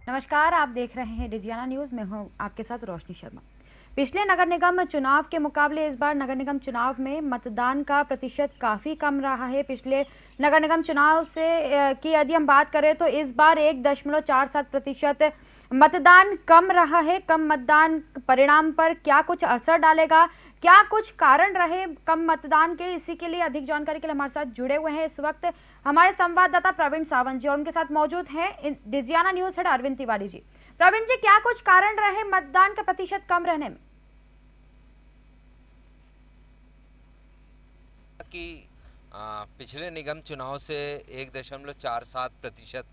नमस्कार, आप देख रहे हैं डिजियाना न्यूज़। मैं हूं आपके साथ रोशनी शर्मा। पिछले नगर निगम चुनाव के मुकाबले इस बार नगर निगम चुनाव में मतदान का प्रतिशत काफ़ी कम रहा है। पिछले नगर निगम चुनाव से की यदि हम बात करें तो इस बार 1.47% मतदान कम रहा है। कम मतदान परिणाम पर क्या कुछ असर डालेगा, क्या कुछ कारण रहे कम मतदान के, इसी के लिए अधिक जानकारी के लिए हमारे साथ जुड़े हुए हैं इस वक्त हमारे संवाददाता प्रवीण सावंत जी, और उनके साथ मौजूद हैं डिजियाना न्यूज हेड अरविंद तिवारी जी। प्रवीण जी, क्या कुछ कारण रहे मतदान का प्रतिशत कम रहने में? कि पिछले निगम चुनाव से 1.47%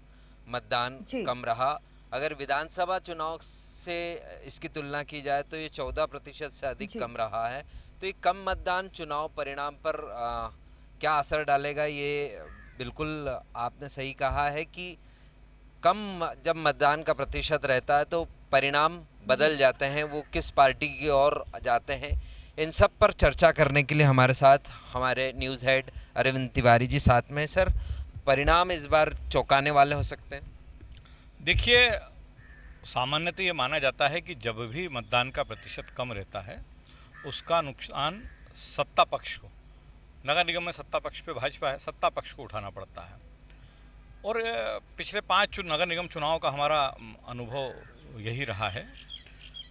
मतदान जी। कम रहा। अगर विधानसभा चुनाव से इसकी तुलना की जाए तो ये 14% से अधिक जी। कम रहा है। तो ये कम मतदान चुनाव परिणाम पर क्या असर डालेगा, ये बिल्कुल आपने सही कहा है कि कम जब मतदान का प्रतिशत रहता है तो परिणाम जी। बदल जाते हैं, वो किस पार्टी की ओर जाते हैं। इन सब पर चर्चा करने के लिए हमारे साथ हमारे न्यूज़ हेड अरविंद तिवारी जी साथ में। सर, परिणाम इस बार चौंकाने वाले हो सकते हैं? देखिए, सामान्यतः ये माना जाता है कि जब भी मतदान का प्रतिशत कम रहता है उसका नुकसान सत्ता पक्ष को, नगर निगम में सत्ता पक्ष पे भाजपा है, सत्ता पक्ष को उठाना पड़ता है। और पिछले 5 नगर निगम चुनाव का हमारा अनुभव यही रहा है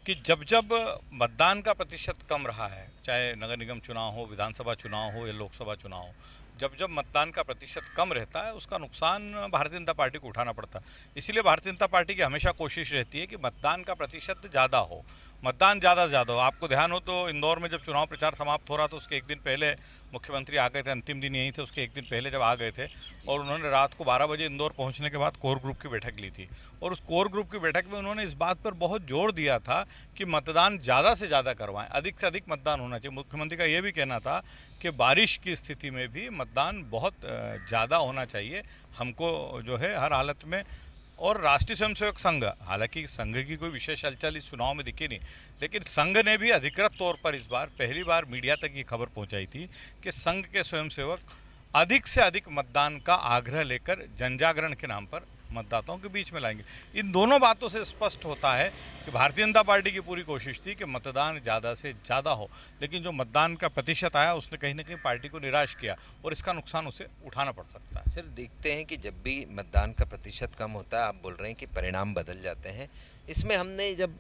कि जब जब मतदान का प्रतिशत कम रहा है, चाहे नगर निगम चुनाव हो, विधानसभा चुनाव हो या लोकसभा चुनाव हो, जब जब मतदान का प्रतिशत कम रहता है उसका नुकसान भारतीय जनता पार्टी को उठाना पड़ता है। इसीलिए भारतीय जनता पार्टी की हमेशा कोशिश रहती है कि मतदान का प्रतिशत ज़्यादा हो, मतदान ज़्यादा से ज़्यादा हो। आपको ध्यान हो तो इंदौर में जब चुनाव प्रचार समाप्त हो रहा था उसके एक दिन पहले मुख्यमंत्री आ गए थे, अंतिम दिन यही थे, उसके एक दिन पहले जब आ गए थे और उन्होंने रात को 12 बजे इंदौर पहुंचने के बाद कोर ग्रुप की बैठक ली थी। और उस कोर ग्रुप की बैठक में उन्होंने इस बात पर बहुत जोर दिया था कि मतदान ज़्यादा से ज़्यादा करवाएं, अधिक से अधिक मतदान होना चाहिए। मुख्यमंत्री का ये भी कहना था कि बारिश की स्थिति में भी मतदान बहुत ज़्यादा होना चाहिए हमको जो है हर हालत में। और राष्ट्रीय स्वयंसेवक संघ, हालांकि संघ की कोई विशेष हलचल इस चुनाव में दिखी नहीं, लेकिन संघ ने भी अधिकृत तौर पर इस बार पहली बार मीडिया तक ये खबर पहुंचाई थी कि संघ के स्वयंसेवक अधिक से अधिक मतदान का आग्रह लेकर जनजागरण के नाम पर मतदाताओं के बीच में लाएंगे। इन दोनों बातों से स्पष्ट होता है कि भारतीय जनता पार्टी की पूरी कोशिश थी कि मतदान ज़्यादा से ज़्यादा हो, लेकिन जो मतदान का प्रतिशत आया उसने कहीं ना कहीं पार्टी को निराश किया और इसका नुकसान उसे उठाना पड़ सकता है। सर, देखते हैं कि जब भी मतदान का प्रतिशत कम होता है, आप बोल रहे हैं कि परिणाम बदल जाते हैं। इसमें हमने जब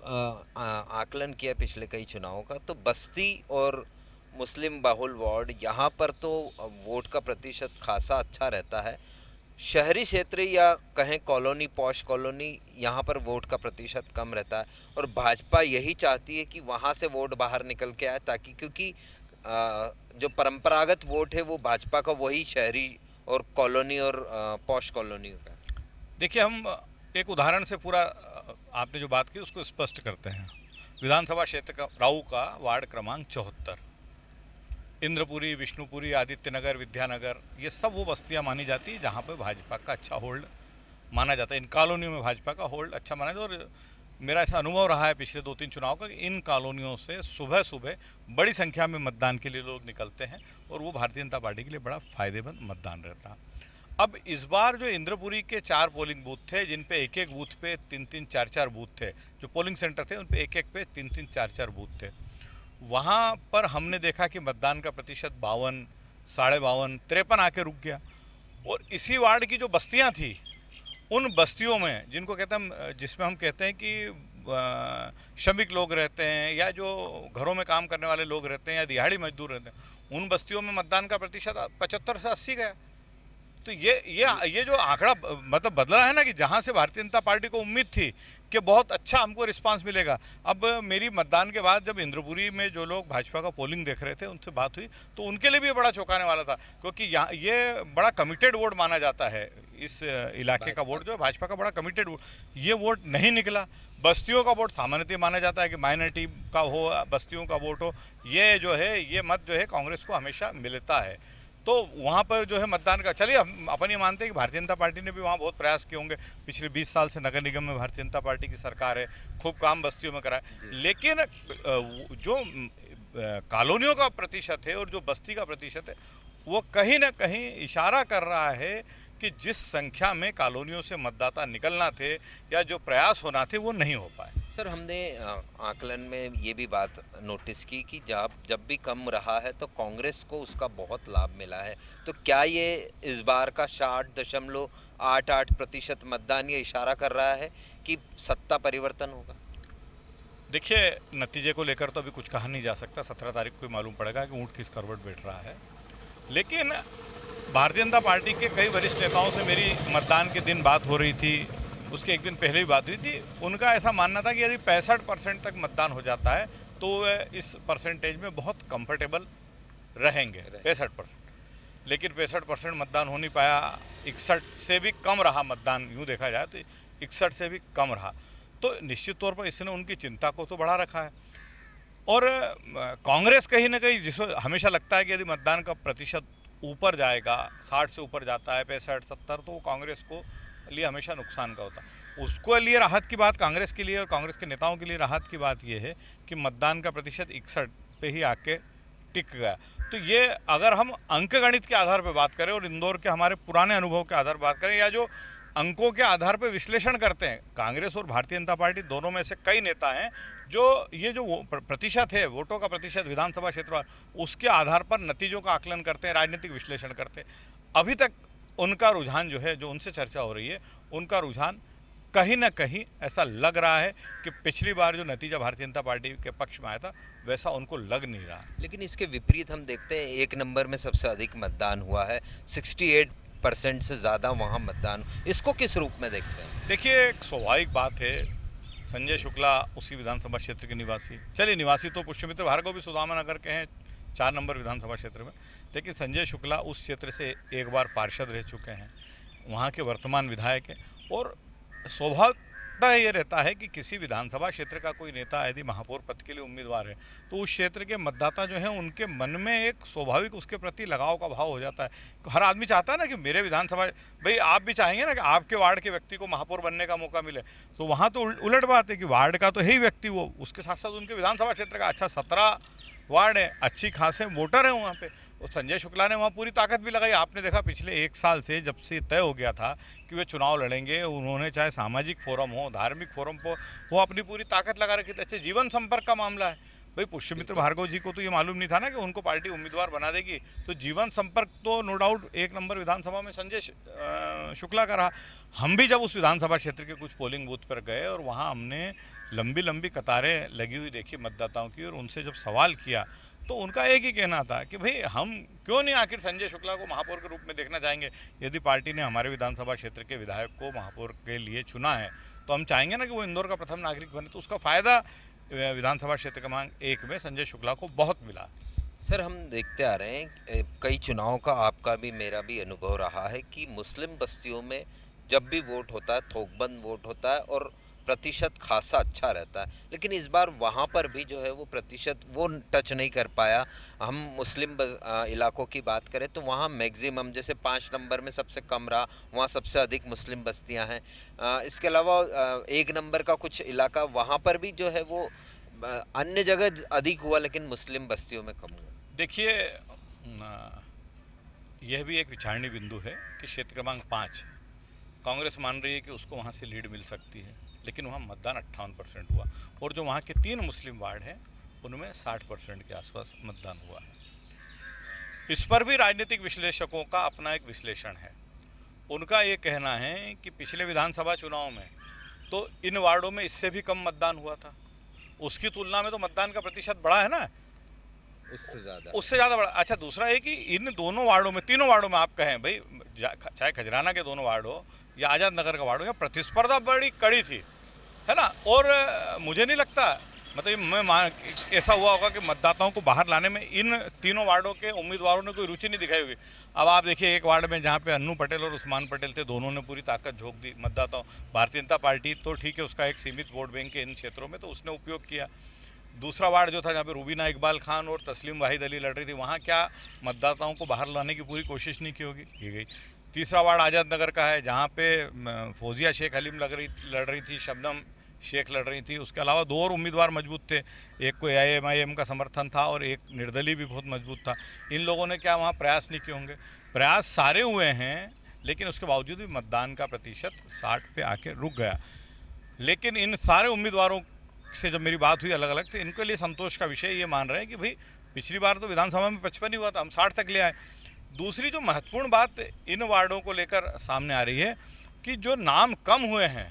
आकलन किया पिछले कई चुनावों का, तो बस्ती और मुस्लिम बाहुल वार्ड, यहाँ पर तो वोट का प्रतिशत खासा अच्छा रहता है। शहरी क्षेत्र या कहें कॉलोनी, पॉश कॉलोनी, यहाँ पर वोट का प्रतिशत कम रहता है और भाजपा यही चाहती है कि वहाँ से वोट बाहर निकल के आए, ताकि क्योंकि जो परंपरागत वोट है वो भाजपा का वही शहरी और कॉलोनी और पॉश कॉलोनी का। देखिए, हम एक उदाहरण से पूरा आपने जो बात की उसको स्पष्ट करते हैं। विधानसभा क्षेत्र का राऊ का वार्ड क्रमांक 74, इंद्रपुरी, विष्णुपुरी, आदित्यनगर, विद्यानगर, ये सब वो बस्तियां मानी जाती है जहाँ पर भाजपा का अच्छा होल्ड माना जाता है। इन कॉलोनियों में भाजपा का होल्ड अच्छा माना जाता है। और मेरा ऐसा अनुभव रहा है पिछले 2-3 चुनाव का कि इन कॉलोनियों से सुबह सुबह बड़ी संख्या में मतदान के लिए लोग निकलते हैं और वो भारतीय जनता पार्टी के लिए बड़ा फायदेमंद मतदान रहता है। अब इस बार जो इंद्रपुरी के 4 पोलिंग बूथ थे, जिन पे एक एक बूथ पे 3-3, 4-4 बूथ थे, जो पोलिंग सेंटर थे उन पे एक एक पे 3-3, 4-4 बूथ थे, वहाँ पर हमने देखा कि मतदान का प्रतिशत 52, 52.5, 53 आके रुक गया। और इसी वार्ड की जो बस्तियाँ थी, उन बस्तियों में जिनको कहते हैं, जिसमें हम कहते हैं कि श्रमिक लोग रहते हैं या जो घरों में काम करने वाले लोग रहते हैं या दिहाड़ी मजदूर रहते हैं, उन बस्तियों में मतदान का प्रतिशत 75 से 80 गया। तो ये जो आंकड़ा मतलब बदला है ना, कि जहां से भारतीय जनता पार्टी को उम्मीद थी कि बहुत अच्छा हमको रिस्पांस मिलेगा। अब मेरी मतदान के बाद जब इंद्रपुरी में जो लोग भाजपा का पोलिंग देख रहे थे उनसे बात हुई तो उनके लिए भी बड़ा चौंकाने वाला था, क्योंकि यहाँ ये बड़ा कमिटेड वोट माना जाता है। इस इलाके का वोट जो है भाजपा का बड़ा कमिटेड वोट, ये वोट नहीं निकला। बस्तियों का वोट सामान्यतः माना जाता है कि माइनॉरिटी का हो, बस्तियों का वोट हो, ये जो है ये मत जो है कांग्रेस को हमेशा मिलता है। तो वहाँ पर जो है मतदान का, चलिए हम अपन ये मानते हैं कि भारतीय जनता पार्टी ने भी वहाँ बहुत प्रयास किए होंगे। पिछले 20 साल से नगर निगम में भारतीय जनता पार्टी की सरकार है, खूब काम बस्तियों में करा है, लेकिन जो कॉलोनियों का प्रतिशत है और जो बस्ती का प्रतिशत है वो कहीं ना कहीं इशारा कर रहा है कि जिस संख्या में कॉलोनियों से मतदाता निकलना थे या जो प्रयास होना थे वो नहीं हो पाए। सर, हमने आकलन में ये भी बात नोटिस की कि जब भी कम रहा है तो कांग्रेस को उसका बहुत लाभ मिला है। तो क्या ये इस बार का 60.88% मतदान ये इशारा कर रहा है कि सत्ता परिवर्तन होगा? देखिए, नतीजे को लेकर तो अभी कुछ कहा नहीं जा सकता। 17 तारीख को ही मालूम पड़ेगा कि ऊँट किस करवट बैठ रहा है। लेकिन भारतीय जनता पार्टी के कई वरिष्ठ नेताओं से मेरी मतदान के दिन बात हो रही थी, उसके एक दिन पहले ही बात हुई थी। उनका ऐसा मानना था कि यदि 65% तक मतदान हो जाता है तो वे इस परसेंटेज में बहुत कंफर्टेबल रहेंगे, 65%। लेकिन 65% मतदान हो नहीं पाया, 61 से भी कम रहा मतदान। यूँ देखा जाए तो 61 से भी कम रहा। तो निश्चित तौर पर इसने उनकी चिंता को तो बढ़ा रखा है। और कांग्रेस कहीं ना कहीं, जिसको हमेशा लगता है कि यदि मतदान का प्रतिशत ऊपर जाएगा, 60 से ऊपर जाता है, 65, 70, तो वो कांग्रेस को लिए हमेशा नुकसान का होता है। उसको लिए राहत की बात, कांग्रेस के लिए और कांग्रेस के नेताओं के लिए राहत की बात यह है कि मतदान का प्रतिशत 61 पे ही आके टिक गया। तो ये अगर हम अंकगणित के आधार पर बात करें और इंदौर के हमारे पुराने अनुभव के आधार पर बात करें, या जो अंकों के आधार पर विश्लेषण करते हैं, कांग्रेस और भारतीय जनता पार्टी दोनों में से कई नेता हैं जो ये जो प्रतिशत है, वोटों का प्रतिशत विधानसभा क्षेत्र, उसके आधार पर नतीजों का आकलन करते हैं, राजनीतिक विश्लेषण करते हैं। अभी तक उनका रुझान जो है, जो उनसे चर्चा हो रही है, उनका रुझान कहीं ना कहीं ऐसा लग रहा है कि पिछली बार जो नतीजा भारतीय जनता पार्टी के पक्ष में आया था वैसा उनको लग नहीं रहा। लेकिन इसके विपरीत हम देखते हैं, एक नंबर में सबसे अधिक मतदान हुआ है, 68% से ज़्यादा वहाँ मतदान। इसको किस रूप में देखते हैं? देखिए, एक स्वाभाविक बात है, संजय शुक्ला उसी विधानसभा क्षेत्र के निवासी, चलिए निवासी तो पुष्यमित्र भार्गव भी सुदामा नगर के हैं, 4 नंबर विधानसभा क्षेत्र में, लेकिन संजय शुक्ला उस क्षेत्र से एक बार पार्षद रह चुके हैं, वहाँ के वर्तमान विधायक हैं। और स्वभावतः ये रहता है कि किसी विधानसभा क्षेत्र का कोई नेता यदि महापौर पद के लिए उम्मीदवार है तो उस क्षेत्र के मतदाता जो हैं उनके मन में एक स्वाभाविक उसके प्रति लगाव का भाव हो जाता है। हर आदमी चाहता है ना कि मेरे विधानसभा, भाई आप भी चाहेंगे ना कि आपके वार्ड के व्यक्ति को महापौर बनने का मौका मिले। तो वहाँ तो उलट बात है कि वार्ड का तो है ही व्यक्ति वो, उसके साथ साथ उनके विधानसभा क्षेत्र का अच्छा 17 वार्ड है, अच्छी खासे वोटर हैं वहाँ पे। और संजय शुक्ला ने वहाँ पूरी ताकत भी लगाई। आपने देखा पिछले 1 साल से, जब से तय हो गया था कि वे चुनाव लड़ेंगे, उन्होंने चाहे सामाजिक फोरम हो, धार्मिक फोरम हो, वो अपनी पूरी ताकत लगा रखी थी। अच्छे जीवन संपर्क का मामला है, भाई पुष्यमित्र भार्गव जी को तो ये मालूम नहीं था ना कि उनको पार्टी उम्मीदवार बना देगी। तो जीवन संपर्क तो नो डाउट 1 नंबर विधानसभा में संजय शुक्ला का रहा। हम भी जब उस विधानसभा क्षेत्र के कुछ पोलिंग बूथ पर गए और वहाँ हमने लंबी लंबी कतारें लगी हुई देखी मतदाताओं की, और उनसे जब सवाल किया तो उनका एक ही कहना था कि भाई हम क्यों नहीं आखिर संजय शुक्ला को महापौर के रूप में देखना चाहेंगे। यदि पार्टी ने हमारे विधानसभा क्षेत्र के विधायक को महापौर के लिए चुना है तो हम चाहेंगे ना कि वो इंदौर का प्रथम नागरिक बने। तो उसका फायदा विधानसभा क्षेत्र क्रमांक 1 में संजय शुक्ला को बहुत मिला। सर, हम देखते आ रहे हैं, कई चुनाव का आपका भी मेरा भी अनुभव रहा है कि मुस्लिम बस्तियों में जब भी वोट होता है थोकबंद वोट होता है और प्रतिशत खासा अच्छा रहता है। लेकिन इस बार वहाँ पर भी जो है वो प्रतिशत वो टच नहीं कर पाया। हम मुस्लिम इलाकों की बात करें तो वहाँ मैक्सिमम, जैसे 5 नंबर में सबसे कम रहा, वहाँ सबसे अधिक मुस्लिम बस्तियाँ हैं। इसके अलावा 1 नंबर का कुछ इलाका वहाँ पर भी जो है वो अन्य जगह अधिक हुआ लेकिन मुस्लिम बस्तियों में कम हुआ। देखिए, यह भी एक विचारणीय बिंदु है कि क्षेत्र क्रमांक 5 कांग्रेस मान रही है कि उसको वहाँ से लीड मिल सकती है, लेकिन वहाँ मतदान 58% हुआ, और जो वहाँ के 3 मुस्लिम वार्ड हैं उनमें 60% के आसपास मतदान हुआ है। इस पर भी राजनीतिक विश्लेषकों का अपना एक विश्लेषण है। उनका ये कहना है कि पिछले विधानसभा चुनाव में तो इन वार्डों में इससे भी कम मतदान हुआ था, उसकी तुलना में तो मतदान का प्रतिशत बढ़ा है ना, उससे ज़्यादा बढ़ा। अच्छा, दूसरा है कि इन दोनों वार्डों में, तीनों वार्डों में आप कहें भाई, चाहे खजराना के दोनों वार्ड हो या आज़ाद नगर का वार्ड हो, या प्रतिस्पर्धा बड़ी कड़ी थी, है ना। और मुझे नहीं लगता, मतलब ऐसा हुआ होगा कि मतदाताओं को बाहर लाने में इन तीनों वार्डों के उम्मीदवारों ने कोई रुचि नहीं दिखाई होगी। अब आप देखिए, एक वार्ड में जहाँ पे अन्नू पटेल और उस्मान पटेल थे, दोनों ने पूरी ताकत झोंक दी मतदाताओं। भारतीय जनता पार्टी तो ठीक है, उसका एक सीमित वोट बैंक है इन क्षेत्रों में, तो उसने उपयोग किया। दूसरा वार्ड जो था जहाँ पे रूबीना इकबाल खान और तस्लीम वाहिद अली लड़ रही थी, वहाँ क्या मतदाताओं को बाहर लाने की पूरी कोशिश नहीं की होगी, की गई। तीसरा वार्ड आज़ाद नगर का है, जहाँ पे फौजिया शेख हलीम लड़ रही थी, शबनम शेख लड़ रही थी। उसके अलावा 2 और उम्मीदवार मजबूत थे, एक को AIMIM का समर्थन था और एक निर्दलीय भी बहुत मजबूत था। इन लोगों ने क्या वहाँ प्रयास नहीं किए होंगे? प्रयास सारे हुए हैं, लेकिन उसके बावजूद भी मतदान का प्रतिशत 60 पे आके रुक गया। लेकिन इन सारे उम्मीदवारों से जब मेरी बात हुई अलग अलग, तो इनके लिए संतोष का विषय ये मान रहे हैं कि भाई पिछली बार तो विधानसभा में 55 ही हुआ था, हम 60 तक ले आए। दूसरी जो महत्वपूर्ण बात इन वार्डों को लेकर सामने आ रही है कि जो नाम कम हुए हैं,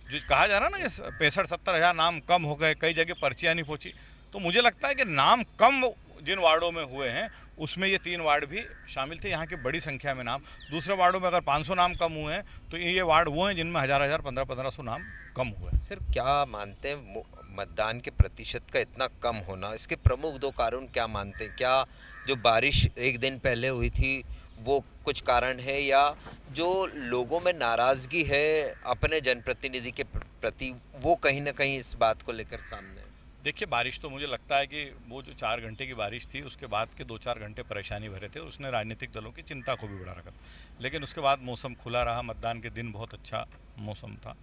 जो कहा जा रहा है ना कि 65-70 हज़ार नाम कम हो गए, कई जगह पर्चियाँ नहीं पहुँची, तो मुझे लगता है कि नाम कम जिन वार्डों में हुए हैं उसमें ये 3 वार्ड भी शामिल थे, यहाँ की बड़ी संख्या में नाम। दूसरे वार्डों में अगर 500 नाम कम हुए हैं तो ये वार्ड वो हैं जिनमें 1000-1000, 1500 नाम कम हुए हैं। सर क्या मानते हैं मतदान के प्रतिशत का इतना कम होना, इसके प्रमुख 2 कारण क्या मानते हैं? क्या जो बारिश एक दिन पहले हुई थी वो कुछ कारण है, या जो लोगों में नाराजगी है अपने जनप्रतिनिधि के प्रति वो कहीं ना कहीं इस बात को लेकर सामने है? देखिए, बारिश तो मुझे लगता है कि वो जो 4 घंटे की बारिश थी उसके बाद के 2-4 घंटे परेशानी भरे थे, उसने राजनीतिक दलों की चिंता को भी बढ़ा रखा था। लेकिन उसके बाद मौसम खुला रहा, मतदान के दिन बहुत अच्छा मौसम था।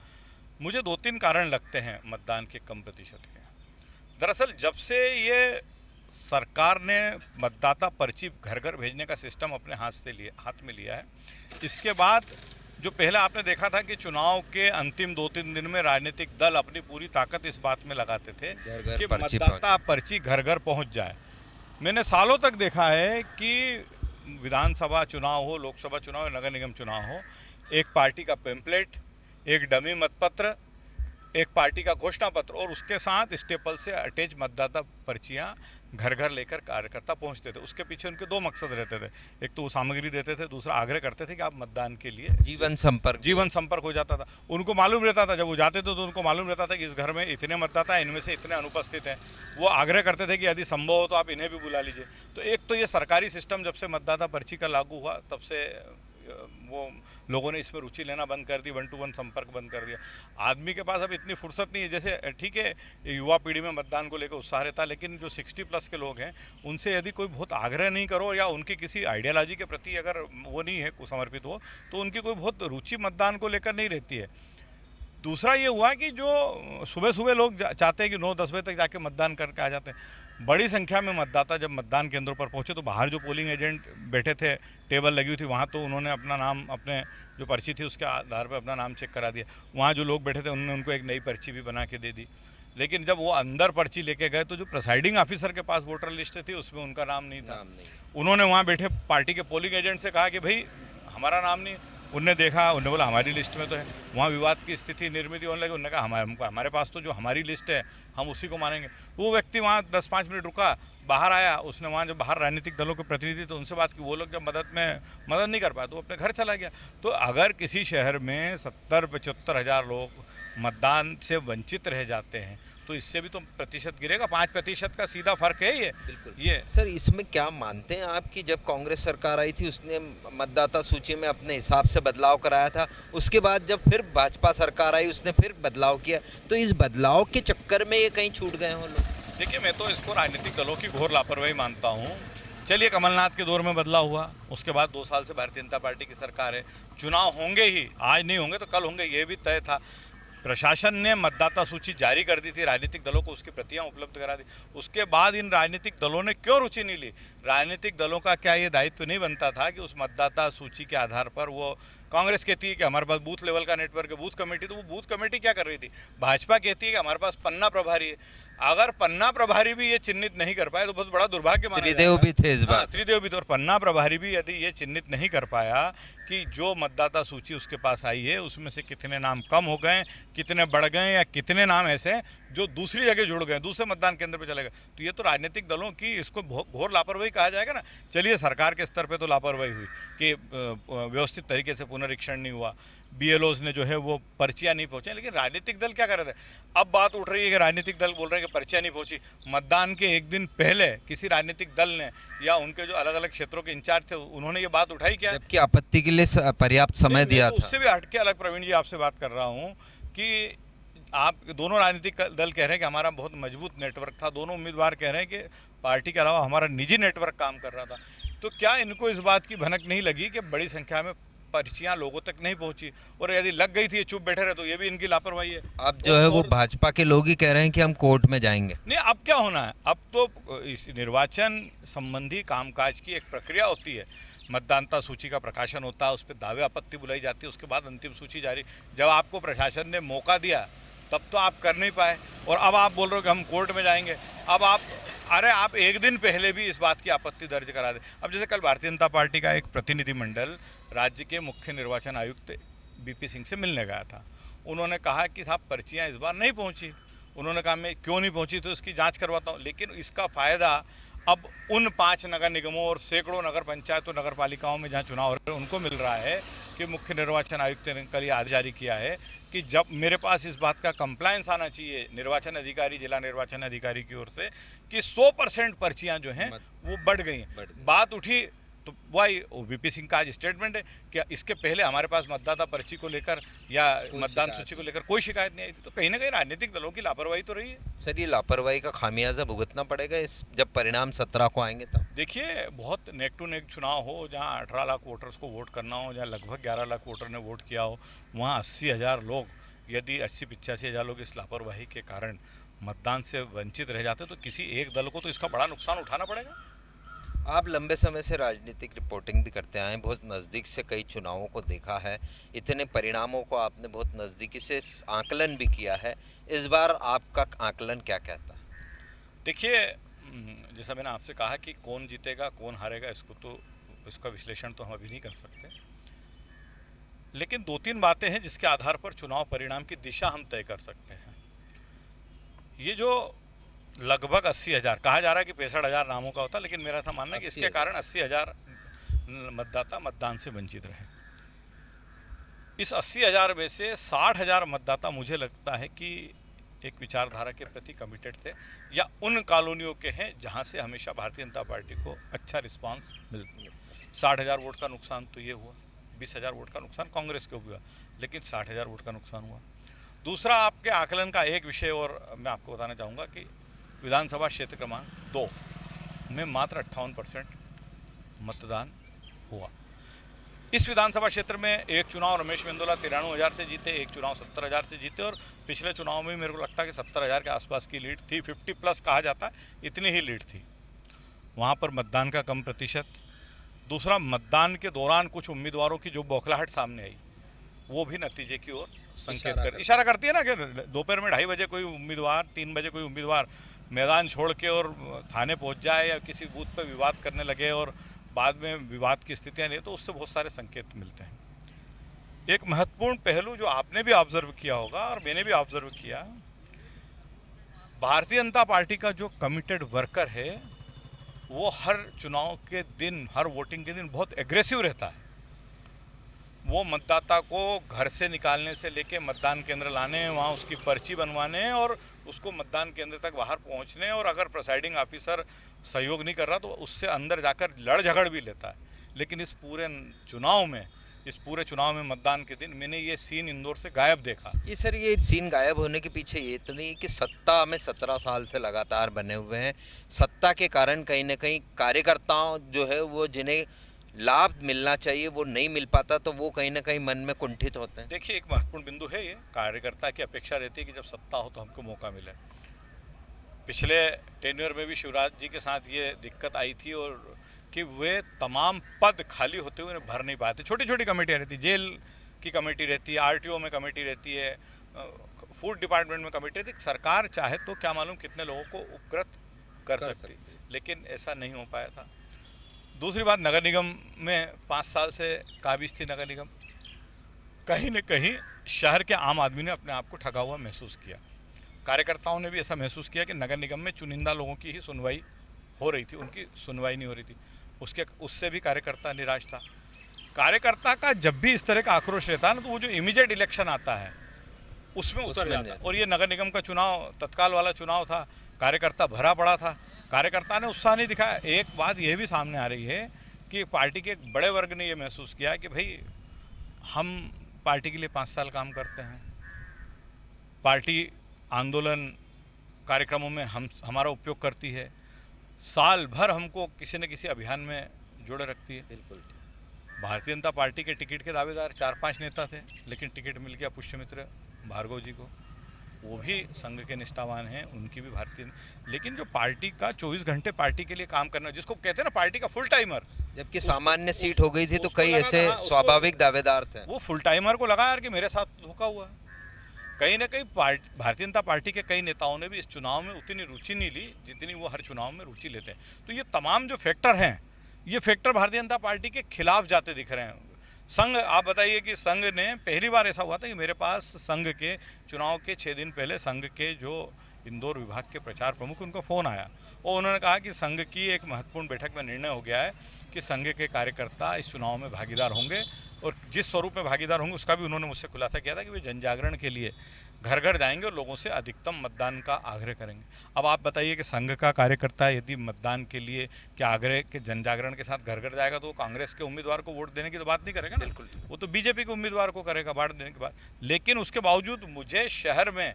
मुझे 2-3 कारण लगते हैं मतदान के कम प्रतिशत के। दरअसल जब से ये सरकार ने मतदाता पर्ची घर घर भेजने का सिस्टम अपने हाथ में लिया है, इसके बाद जो पहले आपने देखा था कि चुनाव के अंतिम 2-3 दिन में राजनीतिक दल अपनी पूरी ताकत इस बात में लगाते थे कि मतदाता पर्ची घर घर पहुंच जाए। मैंने सालों तक देखा है कि विधानसभा चुनाव हो, लोकसभा चुनाव, नगर निगम चुनाव हो, एक पार्टी का पेम्पलेट, एक डमी मतपत्र, एक पार्टी का घोषणा पत्र और उसके साथ स्टेपल से अटैच मतदाता पर्चियां घर घर लेकर कार्यकर्ता पहुंचते थे। उसके पीछे उनके 2 मकसद रहते थे, एक तो वो सामग्री देते थे, दूसरा आग्रह करते थे कि आप मतदान के लिए जीवन संपर्क हो जाता था। उनको मालूम रहता था, जब वो जाते थे तो उनको मालूम रहता था कि इस घर में इतने मतदाता, इनमें से इतने अनुपस्थित हैं। वो आग्रह करते थे कि यदि संभव हो तो आप इन्हें भी बुला लीजिए। तो एक तो ये सरकारी सिस्टम जब से मतदाता पर्ची का लागू हुआ तब से वो लोगों ने इसमें रुचि लेना बंद कर दी, 1-to-1 संपर्क बंद कर दिया। आदमी के पास अब इतनी फुर्सत नहीं है, जैसे ठीक है युवा पीढ़ी में मतदान को लेकर उत्साह रहता है, लेकिन जो 60+ के लोग हैं उनसे यदि कोई बहुत आग्रह नहीं करो या उनकी किसी आइडियोलॉजी के प्रति अगर वो नहीं है समर्पित हो, तो उनकी कोई बहुत रुचि मतदान को लेकर नहीं रहती है। दूसरा ये हुआ कि जो सुबह सुबह लोग चाहते हैं कि 9-10 बजे तक जाके मतदान करके आ जाते हैं। बड़ी संख्या में मतदाता जब मतदान केंद्रों पर पहुंचे तो बाहर जो पोलिंग एजेंट बैठे थे, टेबल लगी हुई थी, वहाँ तो उन्होंने अपना नाम, अपने जो पर्ची थी उसके आधार पर अपना नाम चेक करा दिया। वहाँ जो लोग बैठे थे उन्होंने उनको एक नई पर्ची भी बना के दे दी। लेकिन जब वो अंदर पर्ची लेके गए तो जो प्रिसाइडिंग ऑफिसर के पास वोटर लिस्ट थी उसमें उनका नाम नहीं था। उन्होंने वहाँ बैठे पार्टी के पोलिंग एजेंट से कहा कि भाई हमारा नाम नहीं। उनने देखा, उन्होंने बोला हमारी लिस्ट में तो है। वहाँ विवाद की स्थिति निर्मित होने लगी। उन्होंने कहा हमारे पास तो जो हमारी लिस्ट है हम उसी को मानेंगे। वो व्यक्ति वहाँ 10-5 मिनट रुका, बाहर आया, उसने वहाँ जब बाहर राजनीतिक दलों के प्रतिनिधि तो उनसे बात की, वो लोग जब मदद नहीं कर पाए तो वो अपने घर चला गया। तो अगर किसी शहर में 70-75 हज़ार लोग मतदान से वंचित रह जाते हैं तो इससे भी तो प्रतिशत गिरेगा। 5% का सीधा फर्क है ये। बिल्कुल। ये सर इसमें क्या मानते हैं आप कि जब कांग्रेस सरकार आई थी उसने मतदाता सूची में अपने हिसाब से बदलाव कराया था, उसके बाद जब फिर भाजपा सरकार आई उसने फिर बदलाव किया, तो इस बदलाव के चक्कर में ये कहीं छूट गए हों लोग? देखिए, मैं तो इसको राजनीतिक दलों की घोर लापरवाही मानता हूँ। चलिए, कमलनाथ के दौर में बदलाव हुआ, उसके बाद 2 साल से भारतीय जनता पार्टी की सरकार है, चुनाव होंगे ही, आज नहीं होंगे तो कल होंगे, ये भी तय था। प्रशासन ने मतदाता सूची जारी कर दी थी, राजनीतिक दलों को उसकी प्रतियां उपलब्ध करा दी। उसके बाद इन राजनीतिक दलों ने क्यों रुचि नहीं ली? राजनीतिक दलों का क्या ये दायित्व नहीं बनता था कि उस मतदाता सूची के आधार पर वो, कांग्रेस कहती है कि हमारे पास बूथ लेवल का नेटवर्क है, बूथ कमेटी, तो वो बूथ कमेटी क्या कर रही थी? भाजपा कहती है कि हमारे पास पन्ना प्रभारी है। अगर पन्ना प्रभारी भी ये चिन्हित नहीं कर पाए तो बहुत बड़ा दुर्भाग्य माना जाएगा। त्रिदेव भी थे इस बार। त्रिदेव भी थे, और पन्ना प्रभारी भी यदि ये चिन्हित नहीं कर पाया कि जो मतदाता सूची उसके पास आई है उसमें से कितने नाम कम हो गए, कितने बढ़ गए, या कितने नाम ऐसे जो दूसरी जगह जुड़ गए, दूसरे मतदान केंद्र पे चले गए, तो ये तो राजनीतिक दलों की, इसको घोर लापरवाही कहा जाएगा ना। चलिए, सरकार के स्तर पे तो लापरवाही हुई कि व्यवस्थित तरीके से पुनरीक्षण नहीं हुआ, BLOs ने जो है वो पर्चियाँ नहीं पहुँचे, लेकिन राजनीतिक दल क्या कर रहे थे? अब बात उठ रही है कि राजनीतिक दल बोल रहे हैं कि पर्चियाँ नहीं पहुँची। मतदान के एक दिन पहले किसी राजनीतिक दल ने या उनके जो अलग अलग क्षेत्रों के इंचार्ज थे उन्होंने ये बात उठाई क्या? जबकि आपत्ति के लिए पर्याप्त समय दिया था। उससे भी हटके अलग प्रवीण जी आपसे बात कर रहा हूँ कि आप दोनों राजनीतिक दल कह रहे हैं कि हमारा बहुत मजबूत नेटवर्क था, दोनों उम्मीदवार कह रहे हैं कि पार्टी के अलावा हमारा निजी नेटवर्क काम कर रहा था। तो क्या इनको इस बात की भनक नहीं लगी कि बड़ी संख्या में पर्चियां लोगों तक नहीं पहुंची, और यदि लग गई थी चुप बैठे रहे, तो ये भी इनकी लापरवाही है। अब जो है वो भाजपा के लोग ही कह रहे हैं कि हम कोर्ट में जाएंगे। नहीं, अब क्या होना है? अब तो इस निर्वाचन संबंधी कामकाज की एक प्रक्रिया होती है। मतदाता सूची का प्रकाशन होता है, उस पर दावे आपत्ति बुलाई जाती है, उसके बाद अंतिम सूची जारी। जब आपको प्रशासन ने मौका दिया तब तो आप कर नहीं पाए, और अब आप बोल रहे हो कि हम कोर्ट में जाएंगे। अब आप एक दिन पहले भी इस बात की आपत्ति दर्ज करा दें। अब जैसे कल भारतीय जनता पार्टी का एक प्रतिनिधिमंडल राज्य के मुख्य निर्वाचन आयुक्त बीपी सिंह से मिलने गया था। उन्होंने कहा कि साहब पर्चियाँ इस बार नहीं पहुँची। उन्होंने कहा मैं क्यों नहीं पहुँची तो इसकी जांच करवाता हूँ। लेकिन इसका फ़ायदा अब उन 5 नगर निगमों और सैकड़ों नगर पंचायतों नगर पालिकाओं में जहाँ चुनाव हो रहे हैं उनको मिल रहा है कि मुख्य निर्वाचन आयुक्त ने कल ये आदेश जारी किया है कि जब मेरे पास इस बात का कंप्लायंस आना चाहिए निर्वाचन अधिकारी, जिला निर्वाचन अधिकारी की ओर से कि 100% पर्चियां जो हैं वो बढ़ गई हैं। बात उठी तो वही वीपी सिंह का आज स्टेटमेंट है कि इसके पहले हमारे पास मतदाता पर्ची को लेकर या मतदान सूची को लेकर कोई शिकायत नहीं आई थी। तो कहीं ना कहीं राजनीतिक दलों की लापरवाही तो रही है। सर, ये लापरवाही का खामियाजा भुगतना पड़ेगा इस जब परिणाम 17 को आएंगे तब। देखिए, बहुत नेक टू नेक चुनाव हो, जहाँ 18 लाख वोटर्स को वोट करना हो, जहाँ लगभग 11 लाख वोटर ने वोट किया हो, वहाँ 80,000 लोग, यदि 80-85,000 लोग इस लापरवाही के कारण मतदान से वंचित रह जाते तो किसी एक दल को तो इसका बड़ा नुकसान उठाना पड़ेगा। आप लंबे समय से राजनीतिक रिपोर्टिंग भी करते आए हैं, बहुत नज़दीक से कई चुनावों को देखा है, इतने परिणामों को आपने बहुत नज़दीकी से आकलन भी किया है। इस बार आपका आकलन क्या कहता है? देखिए, जैसा मैंने आपसे कहा कि कौन जीतेगा कौन हारेगा इसका विश्लेषण तो हम अभी नहीं कर सकते, लेकिन 2-3 बातें हैं जिसके आधार पर चुनाव परिणाम की दिशा हम तय कर सकते हैं। ये जो लगभग 80,000 कहा जा रहा है कि 65,000 नामों का होता, लेकिन मेरा ऐसा मानना है कि इसके कारण 80,000 मतदाता मतदान से वंचित रहे। इस 80,000 में से 60,000 मतदाता मुझे लगता है कि एक विचारधारा के प्रति कमिटेड थे या उन कॉलोनियों के हैं जहां से हमेशा भारतीय जनता पार्टी को अच्छा रिस्पांस मिलता है। 60,000 वोट का नुकसान तो ये हुआ, 20,000 वोट का नुकसान कांग्रेस को हुआ, लेकिन 60,000 वोट का नुकसान हुआ। दूसरा, आपके आकलन का एक विषय और मैं आपको बताना चाहूँगा कि विधानसभा क्षेत्र क्रमांक 2 में मात्र 58% मतदान हुआ। इस विधानसभा क्षेत्र में एक चुनाव रमेश मेंदोला 93,000 से जीते, एक चुनाव 70,000 से जीते, और पिछले चुनाव में मेरे को लगता है कि 70,000 के आसपास की लीड थी, 50+ कहा जाता है, इतनी ही लीड थी। वहाँ पर मतदान का कम प्रतिशत। दूसरा, मतदान के दौरान कुछ उम्मीदवारों की जो बौखलाहट सामने आई वो भी नतीजे की ओर इशारा करती है ना कि दोपहर में 2:30 बजे कोई उम्मीदवार, 3 बजे कोई उम्मीदवार मैदान छोड़ के और थाने पहुंच जाए या किसी बूथ पर विवाद करने लगे और बाद में विवाद की स्थितियां नहीं, तो उससे बहुत सारे संकेत मिलते हैं। एक महत्वपूर्ण पहलू जो आपने भी ऑब्जर्व किया होगा और मैंने भी ऑब्जर्व किया, भारतीय जनता पार्टी का जो कमिटेड वर्कर है वो हर चुनाव के दिन, हर वोटिंग के दिन बहुत एग्रेसिव रहता है। वो मतदाता को घर से निकालने से लेके मतदान केंद्र लाने, वहाँ उसकी पर्ची बनवाने और उसको मतदान केंद्र तक बाहर पहुँचने, और अगर प्रिसाइडिंग ऑफिसर सहयोग नहीं कर रहा तो उससे अंदर जाकर लड़ झगड़ भी लेता है। लेकिन इस पूरे चुनाव में मतदान के दिन मैंने ये सीन इंदौर से गायब देखा। ये सर, ये सीन गायब होने के पीछे ये तो नहीं कि सत्ता में 17 साल से लगातार बने हुए हैं, सत्ता के कारण कहीं ना कहीं कार्यकर्ताओं जो है वो जिन्हें लाभ मिलना चाहिए वो नहीं मिल पाता, तो वो कहीं ना कहीं मन में कुंठित होते हैं। देखिए, एक महत्वपूर्ण बिंदु है ये, कार्यकर्ता की अपेक्षा रहती है कि जब सत्ता हो तो हमको मौका मिले। पिछले टेन्योर में भी शिवराज जी के साथ ये दिक्कत आई थी और कि वे तमाम पद खाली होते हुए भर नहीं पाते। छोटी छोटी कमेटियाँ रहती, जेल की कमेटी रहती है, आरटीओ में कमेटी रहती है, फूड डिपार्टमेंट में कमेटी रहती है। सरकार चाहे तो क्या मालूम कितने लोगों को उपकृत कर सकती, लेकिन ऐसा नहीं हो पाया था। दूसरी बात, नगर निगम में 5 साल से काबिज थी नगर निगम, कहीं न कहीं शहर के आम आदमी ने अपने आप को ठगा हुआ महसूस किया। कार्यकर्ताओं ने भी ऐसा महसूस किया कि नगर निगम में चुनिंदा लोगों की ही सुनवाई हो रही थी, उनकी सुनवाई नहीं हो रही थी। उससे भी कार्यकर्ता निराश था। कार्यकर्ता का जब भी इस तरह का आक्रोश रहता है ना, तो वो जो इमीडिएट इलेक्शन आता है उसमें उतर जाता है। और ये नगर निगम का चुनाव तत्काल वाला चुनाव था, कार्यकर्ता भरा पड़ा था, कार्यकर्ता ने उत्साह नहीं दिखाया। एक बात यह भी सामने आ रही है कि पार्टी के एक बड़े वर्ग ने यह महसूस किया कि भाई हम पार्टी के लिए 5 साल काम करते हैं, पार्टी आंदोलन कार्यक्रमों में हमारा उपयोग करती है, साल भर हमको किसी न किसी अभियान में जोड़े रखती है। बिल्कुल। भारतीय जनता पार्टी के टिकट के दावेदार 4-5 नेता थे, लेकिन टिकट मिल गया पुष्यमित्र भार्गव जी को, वो भी संघ के निष्ठावान हैं, उनकी भी भारतीय। लेकिन जो पार्टी का 24 घंटे पार्टी के लिए काम करना, जिसको कहते हैं ना पार्टी का फुल टाइमर, जबकि सामान्य सीट हो गई थी तो उसको कई लगा ऐसे कि हाँ, स्वाभाविक दावेदार थे। वो फुल टाइमर को लगा यार कि मेरे साथ धोखा हुआ है। कहीं ना कहीं भारतीय जनता पार्टी के कई नेताओं ने भी इस चुनाव में उतनी रुचि नहीं ली जितनी वो हर चुनाव में रुचि लेते हैं। तो ये तमाम जो फैक्टर हैं, ये फैक्टर भारतीय जनता पार्टी के खिलाफ जाते दिख रहे हैं। संघ, आप बताइए कि संघ ने पहली बार ऐसा हुआ था कि मेरे पास संघ के चुनाव के 6 दिन पहले संघ के जो इंदौर विभाग के प्रचार प्रमुख, उनका फ़ोन आया और उन्होंने कहा कि संघ की एक महत्वपूर्ण बैठक में निर्णय हो गया है कि संघ के कार्यकर्ता इस चुनाव में भागीदार होंगे और जिस स्वरूप में भागीदार होंगे उसका भी उन्होंने मुझसे खुलासा किया था कि वे जन जागरण के लिए घर घर जाएंगे और लोगों से अधिकतम मतदान का आग्रह करेंगे। अब आप बताइए कि संघ का कार्यकर्ता यदि मतदान के लिए क्या आग्रह के जन जागरण के साथ घर घर जाएगा तो वो कांग्रेस के उम्मीदवार को वोट देने की तो बात नहीं करेगा ना, बिल्कुल वो तो बीजेपी के उम्मीदवार को करेगा वोट देने के बाद। लेकिन उसके बावजूद मुझे शहर में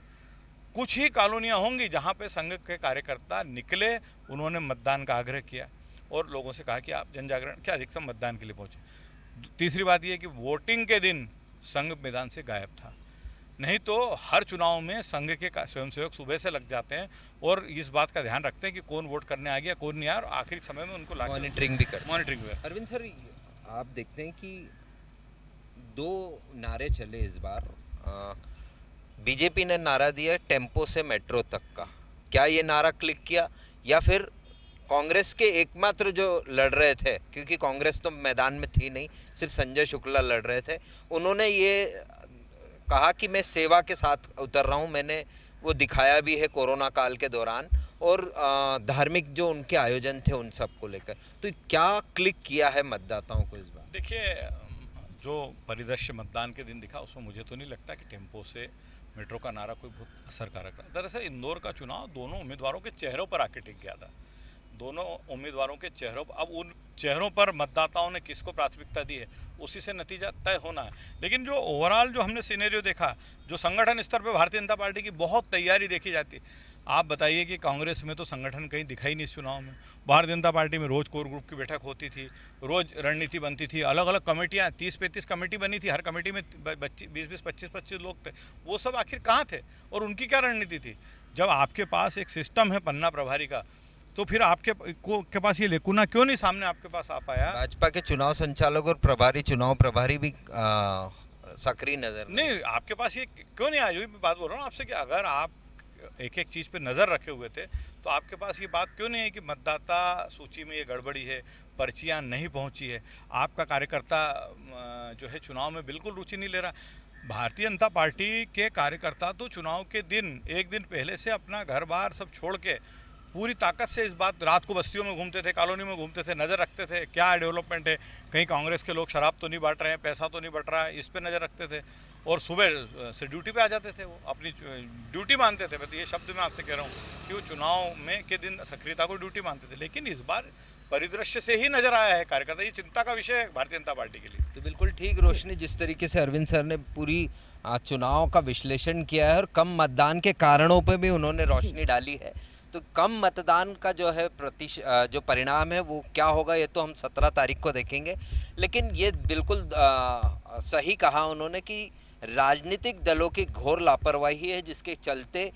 कुछ ही कॉलोनियाँ होंगी जहाँ पे संघ के कार्यकर्ता निकले, उन्होंने मतदान का आग्रह किया और लोगों से कहा कि आप जन जागरण के अधिकतम मतदान के लिए पहुँचे। तीसरी बात यह कि वोटिंग के दिन संघ मैदान से गायब था, नहीं तो हर चुनाव में संघ के स्वयंसेवक सुबह से लग जाते हैं और इस बात का ध्यान रखते हैं कि कौन वोट करने आ गया, कौन नहीं आया, और आखिरी समय में उनको मॉनिटरिंग भी करते हैं। मॉनिटरिंग भी। अरविंद सर, आप देखते हैं कि 2 नारे चले इस बार। बीजेपी ने नारा दिया टेम्पो से मेट्रो तक का। क्या ये नारा क्लिक किया या फिर कांग्रेस के एकमात्र जो लड़ रहे थे, क्योंकि कांग्रेस तो मैदान में थी नहीं, सिर्फ संजय शुक्ला लड़ रहे थे, उन्होंने ये कहा कि मैं सेवा के साथ उतर रहा हूं, मैंने वो दिखाया भी है कोरोना काल के दौरान, और धार्मिक जो उनके आयोजन थे उन सब को लेकर। तो क्या क्लिक किया है मतदाताओं को इस बार? देखिए, जो परिदृश्य मतदान के दिन दिखा उसमें मुझे तो नहीं लगता कि टेम्पो से मेट्रो का नारा कोई बहुत असरकारक रहा। दरअसल इंदौर का चुनाव दोनों उम्मीदवारों के चेहरों पर आके टिक गया था। दोनों उम्मीदवारों के चेहरों पर, अब उन चेहरों पर मतदाताओं ने किसको प्राथमिकता दी है उसी से नतीजा तय होना है। लेकिन जो ओवरऑल जो हमने सिनेरियो देखा, जो संगठन स्तर पर भारतीय जनता पार्टी की बहुत तैयारी देखी जाती है। आप बताइए कि कांग्रेस में तो संगठन कहीं दिखाई नहीं इस चुनाव में। भारतीय जनता पार्टी में रोज कोर ग्रुप की बैठक होती थी, रोज रणनीति बनती थी, अलग अलग कमेटियां 30-35 कमेटी बनी थी, हर कमेटी में 20-20, 25-25 लोग थे। वो सब आखिर कहाँ थे और उनकी क्या रणनीति थी? जब आपके पास एक सिस्टम है पन्ना प्रभारी का, तो फिर आपके पास ये लेकुना क्यों नहीं सामने आपके पास आ पाया? भाजपा के चुनाव संचालक और चुनाव प्रभारी भी सक्रिय नजर नहीं, आपके पास ये क्यों नहीं आया? मैं बात बोल रहा हूँ आपसे कि अगर आप एक एक चीज़ पे नज़र रखे हुए थे तो आपके पास ये बात क्यों नहीं है कि मतदाता सूची में ये गड़बड़ी है, पर्चियाँ नहीं पहुँची है, आपका कार्यकर्ता जो है चुनाव में बिल्कुल रुचि नहीं ले रहा। भारतीय जनता पार्टी के कार्यकर्ता तो चुनाव के दिन एक दिन पहले से अपना घर बार सब छोड़ के पूरी ताकत से इस बात, रात को बस्तियों में घूमते थे, कॉलोनी में घूमते थे, नज़र रखते थे क्या डेवलपमेंट है, कहीं कांग्रेस के लोग शराब तो नहीं बांट रहे हैं, पैसा तो नहीं बट रहा है, इस पर नज़र रखते थे और सुबह से ड्यूटी पे आ जाते थे। वो अपनी ड्यूटी मानते थे। मैं तो ये शब्द मैं आपसे कह रहा हूँ कि वो चुनाव में के दिन सक्रियता को ड्यूटी मानते थे। लेकिन इस बार परिदृश्य से ही नजर आया है कार्यकर्ता, ये चिंता का विषय है भारतीय जनता पार्टी के लिए। तो बिल्कुल ठीक रोशनी, जिस तरीके से अरविंद सर ने पूरी चुनाव का विश्लेषण किया है और कम मतदान के कारणों पर भी उन्होंने रोशनी डाली है। तो कम मतदान का जो है जो परिणाम है वो क्या होगा ये तो हम 17 तारीख को देखेंगे। लेकिन ये बिल्कुल सही कहा उन्होंने कि राजनीतिक दलों की घोर लापरवाही है जिसके चलते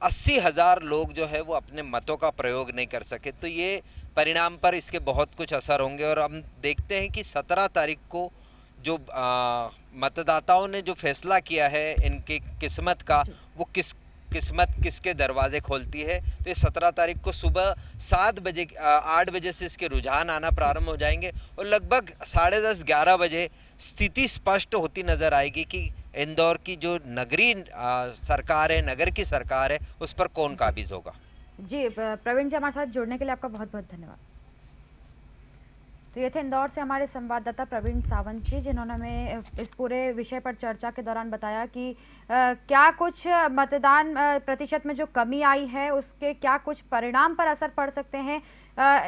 80,000 लोग जो है वो अपने मतों का प्रयोग नहीं कर सके। तो ये परिणाम पर इसके बहुत कुछ असर होंगे और हम देखते हैं कि 17 तारीख को जो मतदाताओं ने जो फैसला किया है इनकी किस्मत का, वो किस्मत किसके दरवाजे खोलती है। तो ये 17 तारीख को सुबह 8 बजे से इसके रुझान आना प्रारंभ हो जाएंगे और लगभग 10:30 11 बजे स्थिति स्पष्ट होती नजर आएगी कि इंदौर की जो नगरीय सरकार है, नगर की सरकार है, उस पर कौन काबिज होगा। जी प्रवीण जी, हमारे साथ जुड़ने के लिए आपका बहुत बहुत धन्यवाद। तो ये थे इंदौर से हमारे संवाददाता प्रवीण सावंत जी, जिन्होंने हमें इस पूरे विषय पर चर्चा के दौरान बताया कि क्या कुछ मतदान प्रतिशत में जो कमी आई है उसके क्या कुछ परिणाम पर असर पड़ सकते हैं।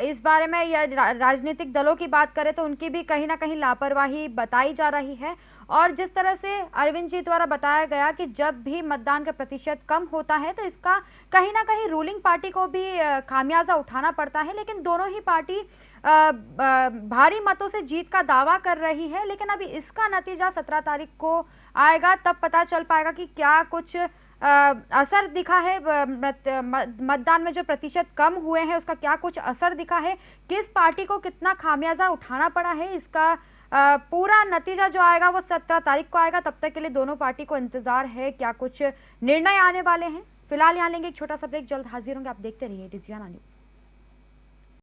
इस बारे में या राजनीतिक दलों की बात करें तो उनकी भी कहीं ना कहीं लापरवाही बताई जा रही है। और जिस तरह से अरविंद जी द्वारा बताया गया कि जब भी मतदान का प्रतिशत कम होता है तो इसका कहीं ना कहीं रूलिंग पार्टी को भी खामियाजा उठाना पड़ता है। लेकिन दोनों ही पार्टी भारी मतों से जीत का दावा कर रही है। लेकिन अभी इसका नतीजा 17 तारीख को आएगा, तब पता चल पाएगा कि क्या कुछ असर दिखा है? मतदान में जो प्रतिशत कम हुए हैं उसका क्या कुछ असर दिखा है? किस पार्टी को कितना खामियाजा उठाना पड़ा है? इसका पूरा नतीजा जो आएगा वो 17 तारीख को आएगा। तब तक के लिए दोनों पार्टी को इंतजार है, क्या कुछ निर्णय आने वाले हैं। फिलहाल यहाँ लेंगे एक छोटा सा ब्रेक, जल्द हाजिर होंगे। आप देखते रहिए डिजियाना न्यूज।